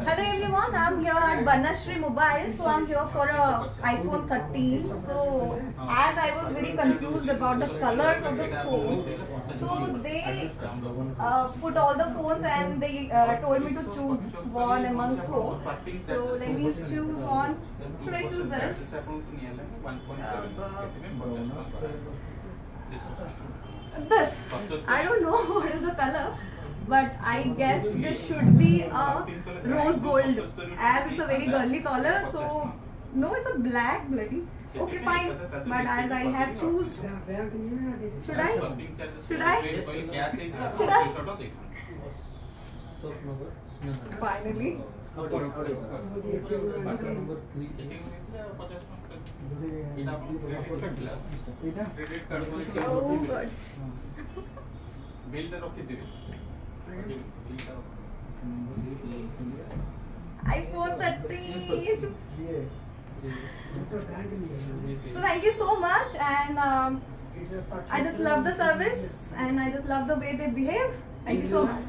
Hello everyone, I'm here at Banashree Mobile. So I'm here for a iPhone 13. So as I was very confused about the colors of the phone, so they put all the phones and they told me to choose one among four. So let me choose one. Should I choose this? This. I don't know what is the color, but I guess this should be a rose gold, as it's a very girly color. So no, it's a black bloody. Okay, fine. But as I have choose, should I? Finally. Oh, good. iPhone 13. So thank you so much, and I just love the service and I just love the way they behave. Thank you so much.